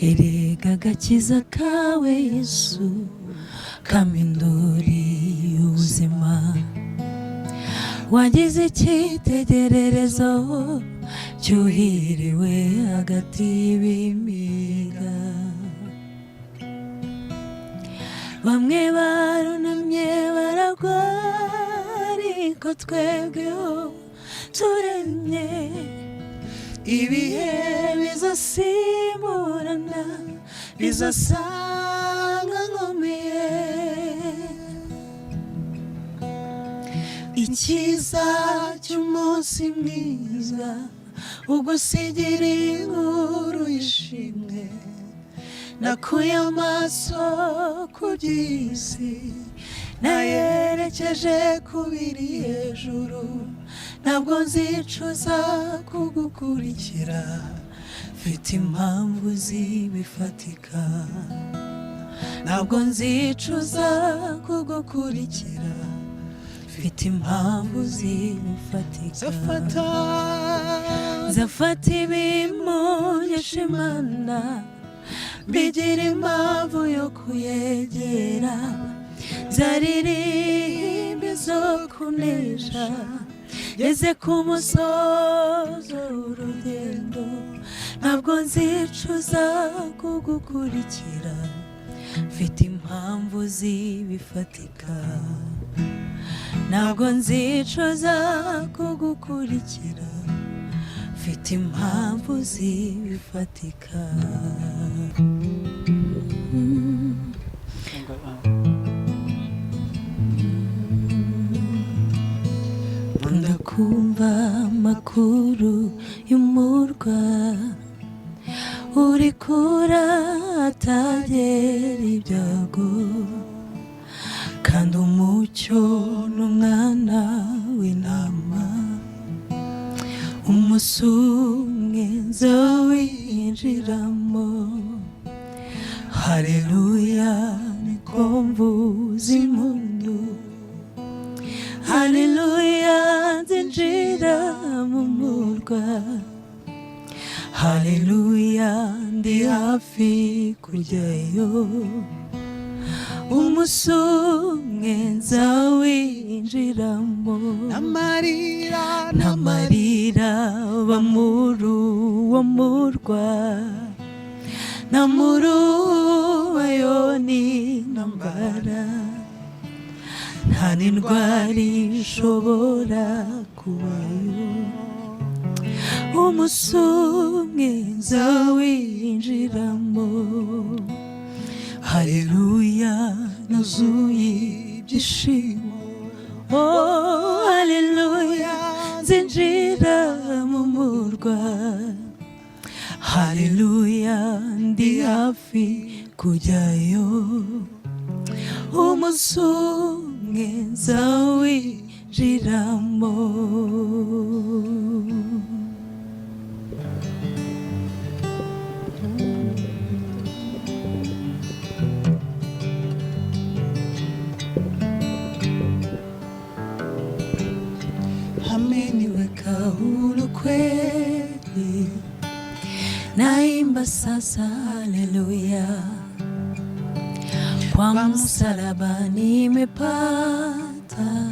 erega agakiza kawe Yesu kaminduriye ubuzima. Wagize icyitegererezo cyuhiriwe hagati y'ibimiga. Bamwe barunamye baragwa, ariko twebweho turemye. Ibihe bizasimburana, bizasanga nkomeye. Icyiza cy'umunsi mwiza ugusigira inkuru y'ishimwe. Nakuye amaso ku by'isi, nayerekeje ku biri hejuru. Ntabwo nzicuza kugukurikira, mfite impamvu zibifatika. Ntabwo nzicuza kugukurikira, mfite impamvu zibifatika. Nzafata ibimunyesha Imana, mbigira impamvu yo kuyegera. Nzaririmba zo kunesha, ngeze ku musozo w'urugendo. Ntabwo nzicuza kugukurikira, mfite impamvu zibifatika. Ntabwo nzicuza kugukurikira, mfite impamvu zibifatika. Ndakumva amakuru y'umurwa, uri kura atagera ibyago. Kandi umucyo n'umwana w'intama, umunsi umwe nzawinjiramo. Haleluya, niko mvuza impundu. Haleluya, nzinjira mu murwa. Haleluya, ndi hafi kujyayo. Umunsi umwe nzawinjiramo. N'amarira aba muri uwo murwa, nta murubayo n'intambara. Nta n'indwara ishobora kubayo. Umunsi umwe nzawinjiramo. Haleluya, nuzuye ibyishimo. Oh, haleluya, nzinjira mu murwa. Haleluya, ndi hafi kujyayo. Umunsi umwe nzawinjiramo. Ameniweka huru kweli, naimba sasa haleluya. Kwa msalaba nimepata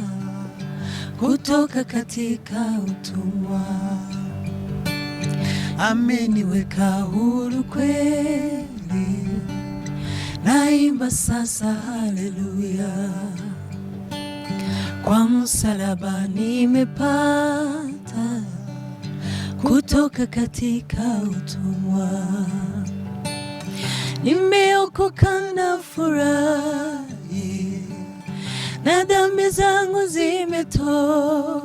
kutoka katika utumwa. Ameniweka huru kweli, naimba sasa haleluya. Kwa msalaba nimepata kutoka katika utumwa. Nimeokoka na furahi, na dhambi zangu zimetoka.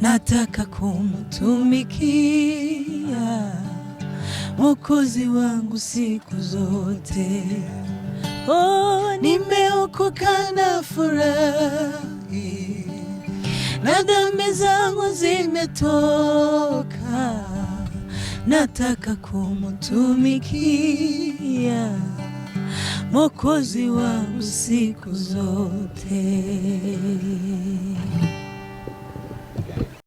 Nataka kumtumikia Mwokozi wangu siku zote. Oh, nimeokoka na furahi, na dhambi zangu zimetoka. Nataka kumtumikia Mwokozi wangu siku zote.